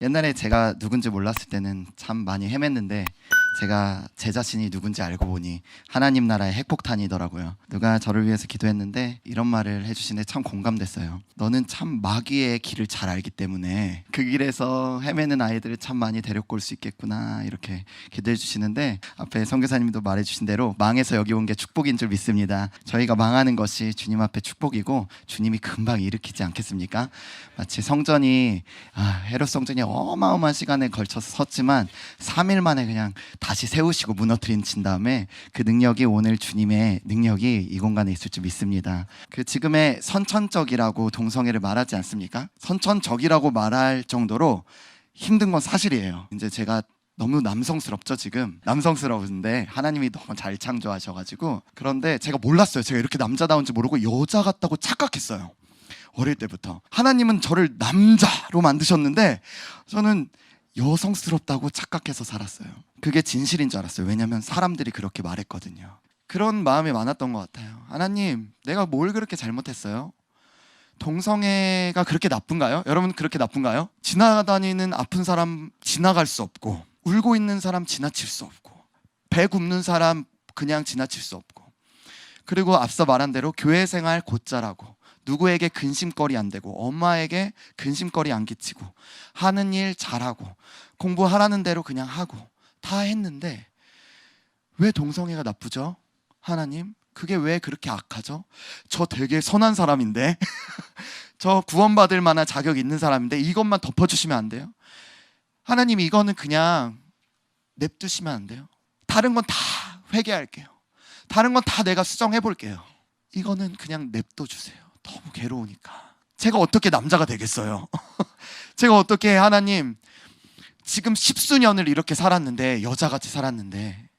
옛날에 제가 누군지 몰랐을 때는 참 많이 헤맸는데 제가 제 자신이 누군지 알고 보니 하나님 나라의 핵폭탄이더라고요. 누가 저를 위해서 기도했는데 이런 말을 해주시는데 참 공감됐어요. 너는 참 마귀의 길을 잘 알기 때문에 그 길에서 헤매는 아이들을 참 많이 데려올 수 있겠구나 이렇게 기도해 주시는데, 앞에 선교사님도 말해주신 대로 망해서 여기 온 게 축복인 줄 믿습니다. 저희가 망하는 것이 주님 앞에 축복이고 주님이 금방 일으키지 않겠습니까? 마치 성전이 헤롯 성전이 어마어마한 시간에 걸쳐서 섰지만 3일 만에 그냥 다시 세우시고 무너뜨린 다음에 그 능력이, 오늘 주님의 능력이 이 공간에 있을 줄 믿습니다. 그 지금의 선천적이라고 동성애를 말하지 않습니까? 선천적이라고 말할 정도로 힘든 건 사실이에요. 이제 제가 너무 남성스럽죠. 지금 남성스러운데 하나님이 너무 잘 창조하셔가지고. 그런데 제가 몰랐어요. 제가 이렇게 남자다운지 모르고 여자 같다고 착각했어요. 어릴 때부터 하나님은 저를 남자로 만드셨는데 저는 여성스럽다고 착각해서 살았어요. 그게 진실인 줄 알았어요. 왜냐하면 사람들이 그렇게 말했거든요. 그런 마음이 많았던 것 같아요. 하나님, 내가 뭘 그렇게 잘못했어요? 동성애가 그렇게 나쁜가요? 여러분, 그렇게 나쁜가요? 지나다니는 아픈 사람 지나갈 수 없고, 울고 있는 사람 지나칠 수 없고, 배 굽는 사람 그냥 지나칠 수 없고, 그리고 앞서 말한 대로 교회 생활 곧잘하고, 누구에게 근심거리 안 되고, 엄마에게 근심거리 안 끼치고, 하는 일 잘하고, 공부하라는 대로 그냥 하고 다 했는데 왜 동성애가 나쁘죠? 하나님, 그게 왜 그렇게 악하죠? 저 되게 선한 사람인데 저 구원받을 만한 자격 있는 사람인데 이것만 덮어주시면 안 돼요? 하나님, 이거는 그냥 냅두시면 안 돼요? 다른 건 다 회개할게요. 다른 건 다 내가 수정해 볼게요. 이거는 그냥 냅둬주세요. 너무 괴로우니까. 제가 어떻게 남자가 되겠어요? 제가 어떻게, 하나님, 지금 10수년을 이렇게 살았는데, 여자같이 살았는데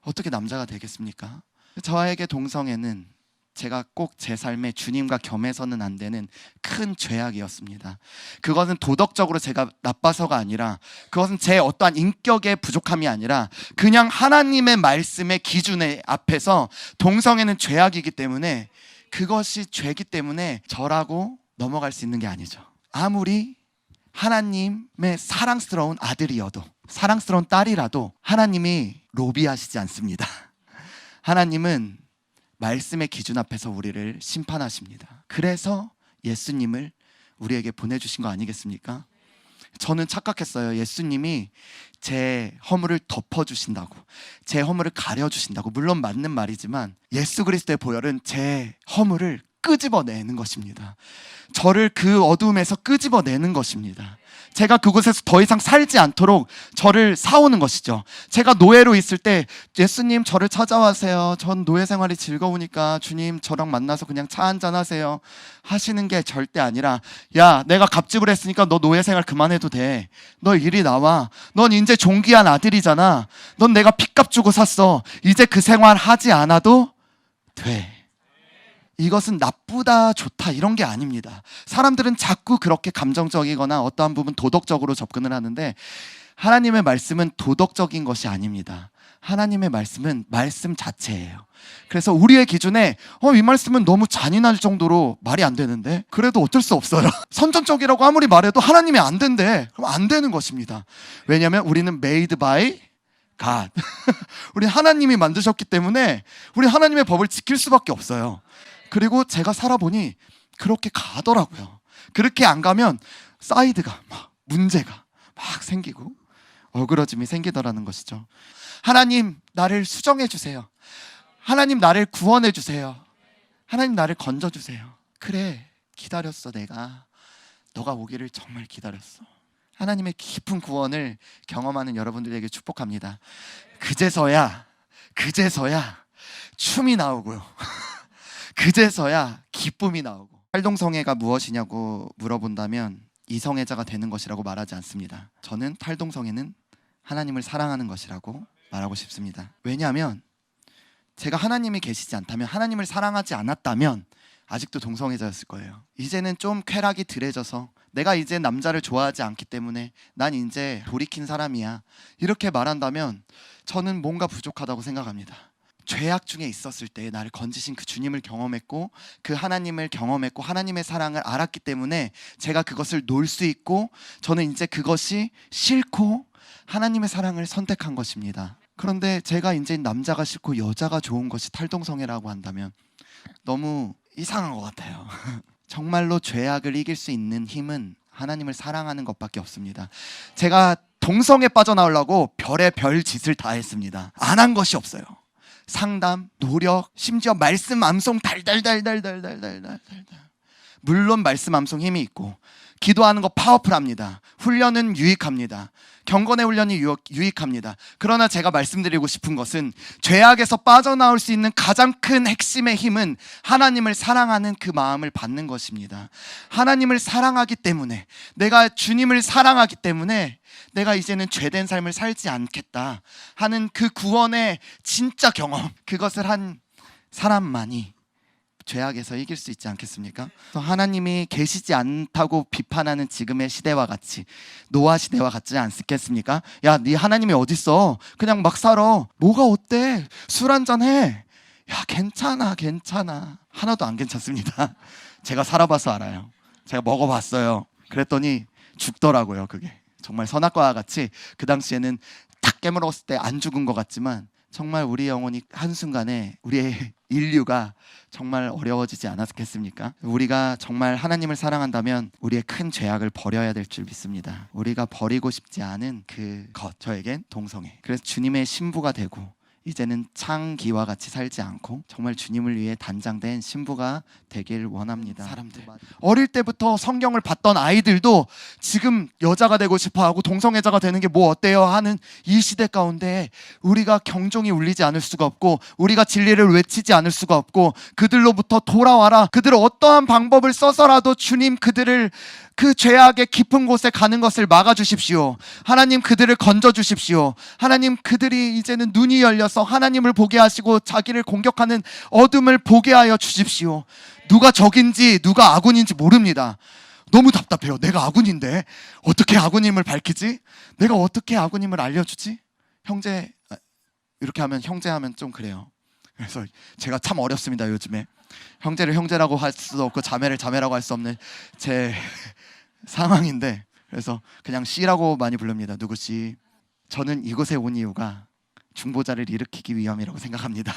어떻게 남자가 되겠습니까? 저에게 동성애는 제가 꼭 제 삶에 주님과 겸해서는 안 되는 큰 죄악이었습니다. 그것은 도덕적으로 제가 나빠서가 아니라, 그것은 제 어떠한 인격의 부족함이 아니라 그냥 하나님의 말씀의 기준에 앞에서 동성애는 죄악이기 때문에, 그것이 죄기 때문에 저라고 넘어갈 수 있는 게 아니죠. 아무리 하나님의 사랑스러운 아들이어도, 사랑스러운 딸이라도 하나님이 로비하시지 않습니다. 하나님은 말씀의 기준 앞에서 우리를 심판하십니다. 그래서 예수님을 우리에게 보내주신 거 아니겠습니까? 저는 착각했어요. 예수님이 제 허물을 덮어주신다고, 제 허물을 가려주신다고. 물론 맞는 말이지만 예수 그리스도의 보혈은 제 허물을 끄집어내는 것입니다. 저를 그 어둠에서 끄집어내는 것입니다. 제가 그곳에서 더 이상 살지 않도록 저를 사오는 것이죠. 제가 노예로 있을 때 예수님 저를 찾아와세요. 전 노예 생활이 즐거우니까 주님 저랑 만나서 그냥 차 한잔 하세요 하시는 게 절대 아니라, 야, 내가 갑질을 했으니까 너 노예 생활 그만해도 돼. 너 이리 나와. 넌 이제 존귀한 아들이잖아. 넌 내가 핏값 주고 샀어. 이제 그 생활 하지 않아도 돼. 이것은 나쁘다, 좋다 이런 게 아닙니다. 사람들은 자꾸 그렇게 감정적이거나 어떠한 부분 도덕적으로 접근을 하는데, 하나님의 말씀은 도덕적인 것이 아닙니다. 하나님의 말씀은 말씀 자체예요. 그래서 우리의 기준에 이 말씀은 너무 잔인할 정도로 말이 안 되는데, 그래도 어쩔 수 없어요. 선천적이라고 아무리 말해도 하나님이 안 된대. 그럼 안 되는 것입니다. 왜냐하면 우리는 made by God. 우리 하나님이 만드셨기 때문에 우리 하나님의 법을 지킬 수밖에 없어요. 그리고 제가 살아보니 그렇게 가더라고요. 그렇게 안 가면 사이드가 막 문제가 막 생기고 어그러짐이 생기더라는 것이죠. 하나님, 나를 수정해 주세요. 하나님, 나를 구원해 주세요. 하나님, 나를 건져 주세요. 그래, 기다렸어. 내가 너가 오기를 정말 기다렸어. 하나님의 깊은 구원을 경험하는 여러분들에게 축복합니다. 그제서야 춤이 나오고요. 그제서야 기쁨이 나오고. 탈동성애가 무엇이냐고 물어본다면 이성애자가 되는 것이라고 말하지 않습니다. 저는 탈동성애는 하나님을 사랑하는 것이라고 말하고 싶습니다. 왜냐하면 제가 하나님이 계시지 않다면, 하나님을 사랑하지 않았다면 아직도 동성애자였을 거예요. 이제는 좀 쾌락이 덜해져서 내가 이제 남자를 좋아하지 않기 때문에 난 이제 돌이킨 사람이야 이렇게 말한다면 저는 뭔가 부족하다고 생각합니다. 죄악 중에 있었을 때 나를 건지신 그 주님을 경험했고 그 하나님을 경험했고 하나님의 사랑을 알았기 때문에 제가 그것을 놓을 수 있고 저는 이제 그것이 싫고 하나님의 사랑을 선택한 것입니다. 그런데 제가 이제 남자가 싫고 여자가 좋은 것이 탈동성애라고 한다면 너무 이상한 것 같아요. 정말로 죄악을 이길 수 있는 힘은 하나님을 사랑하는 것밖에 없습니다. 제가 동성애 빠져나오려고 별의 별 짓을 다 했습니다. 안 한 것이 없어요. 상담, 노력, 심지어 말씀 암송 달달달달달달달달. 물론 말씀 암송 힘이 있고 기도하는 거 파워풀합니다. 훈련은 유익합니다. 경건의 훈련이 유익합니다. 그러나 제가 말씀드리고 싶은 것은 죄악에서 빠져나올 수 있는 가장 큰 핵심의 힘은 하나님을 사랑하는 그 마음을 받는 것입니다. 하나님을 사랑하기 때문에, 내가 주님을 사랑하기 때문에 내가 이제는 죄된 삶을 살지 않겠다 하는 그 구원의 진짜 경험, 그것을 한 사람만이 죄악에서 이길 수 있지 않겠습니까? 하나님이 계시지 않다고 비판하는 지금의 시대와 같이, 노아 시대와 같지 않겠습니까? 야, 네 하나님이 어딨어? 그냥 막 살아. 뭐가 어때? 술 한잔 해. 야, 괜찮아. 하나도 안 괜찮습니다. 제가 살아봐서 알아요. 제가 먹어봤어요. 그랬더니 죽더라고요. 그게 정말 선악과와 같이 그 당시에는 탁 깨물었을 때 안 죽은 것 같지만 정말 우리 영혼이 한순간에, 우리의 인류가 정말 어려워지지 않았겠습니까? 우리가 정말 하나님을 사랑한다면 우리의 큰 죄악을 버려야 될 줄 믿습니다. 우리가 버리고 싶지 않은 그것, 저에겐 동성애. 그래서 주님의 신부가 되고 이제는 창기와 같이 살지 않고 정말 주님을 위해 단장된 신부가 되길 원합니다. 사람들, 어릴 때부터 성경을 봤던 아이들도 지금 여자가 되고 싶어하고 동성애자가 되는 게 뭐 어때요 하는 이 시대 가운데 우리가 경종이 울리지 않을 수가 없고 우리가 진리를 외치지 않을 수가 없고 그들로부터 돌아와라. 그들을 어떠한 방법을 써서라도 주님 그들을 그 죄악의 깊은 곳에 가는 것을 막아주십시오. 하나님 그들을 건져주십시오. 하나님 그들이 이제는 눈이 열려서 하나님을 보게 하시고 자기를 공격하는 어둠을 보게 하여 주십시오. 누가 적인지 누가 아군인지 모릅니다. 너무 답답해요. 내가 아군인데 어떻게 아군임을 밝히지? 내가 어떻게 아군임을 알려주지? 형제, 이렇게 하면 형제 하면 좀 그래요. 그래서 제가 참 어렵습니다. 요즘에 형제를 형제라고 할 수도 없고 자매를 자매라고 할 수 없는 제 상황인데, 그래서 그냥 씨라고 많이 부릅니다. 누구 씨. 저는 이곳에 온 이유가 중보자를 일으키기 위함이라고 생각합니다.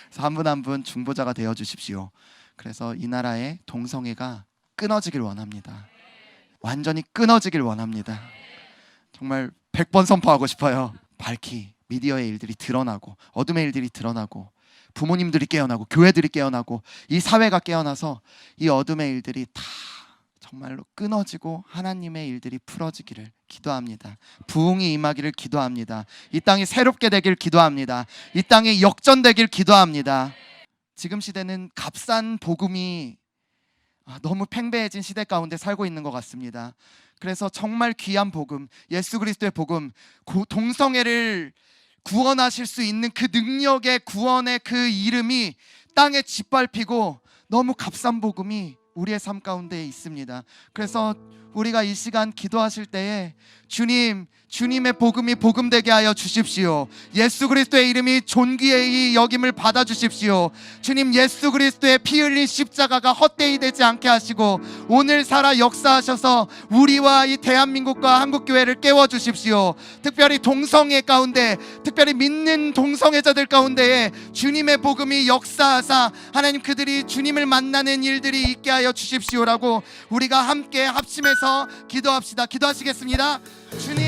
그래서 한 분 한 분 중보자가 되어 주십시오. 그래서 이 나라의 동성애가 끊어지길 원합니다. 완전히 끊어지길 원합니다. 정말 100번 선포하고 싶어요. 밝히 미디어의 일들이 드러나고 어둠의 일들이 드러나고 부모님들이 깨어나고 교회들이 깨어나고 이 사회가 깨어나서 이 어둠의 일들이 다 정말로 끊어지고 하나님의 일들이 풀어지기를 기도합니다. 부흥이 임하기를 기도합니다. 이 땅이 새롭게 되길 기도합니다. 이 땅이 역전되길 기도합니다. 지금 시대는 값싼 복음이 너무 팽배해진 시대 가운데 살고 있는 것 같습니다. 그래서 정말 귀한 복음, 예수 그리스도의 복음, 동성애를 구원하실 수 있는 그 능력의 구원의 그 이름이 땅에 짓밟히고 너무 값싼 복음이 우리의 삶 가운데 있습니다. 그래서 우리가 이 시간 기도하실 때에 주님의 복음이 복음되게 하여 주십시오. 예수 그리스도의 이름이 존귀히 여김을 받아 주십시오. 주님, 예수 그리스도의 피 흘린 십자가가 헛되이 되지 않게 하시고 오늘 살아 역사하셔서 우리와 이 대한민국과 한국교회를 깨워 주십시오. 특별히 동성애 가운데, 특별히 믿는 동성애자들 가운데에 주님의 복음이 역사하사 하나님 그들이 주님을 만나는 일들이 있게 하여 주십시오라고 우리가 함께 합심해서 기도합시다. 기도하시겠습니다. 주님,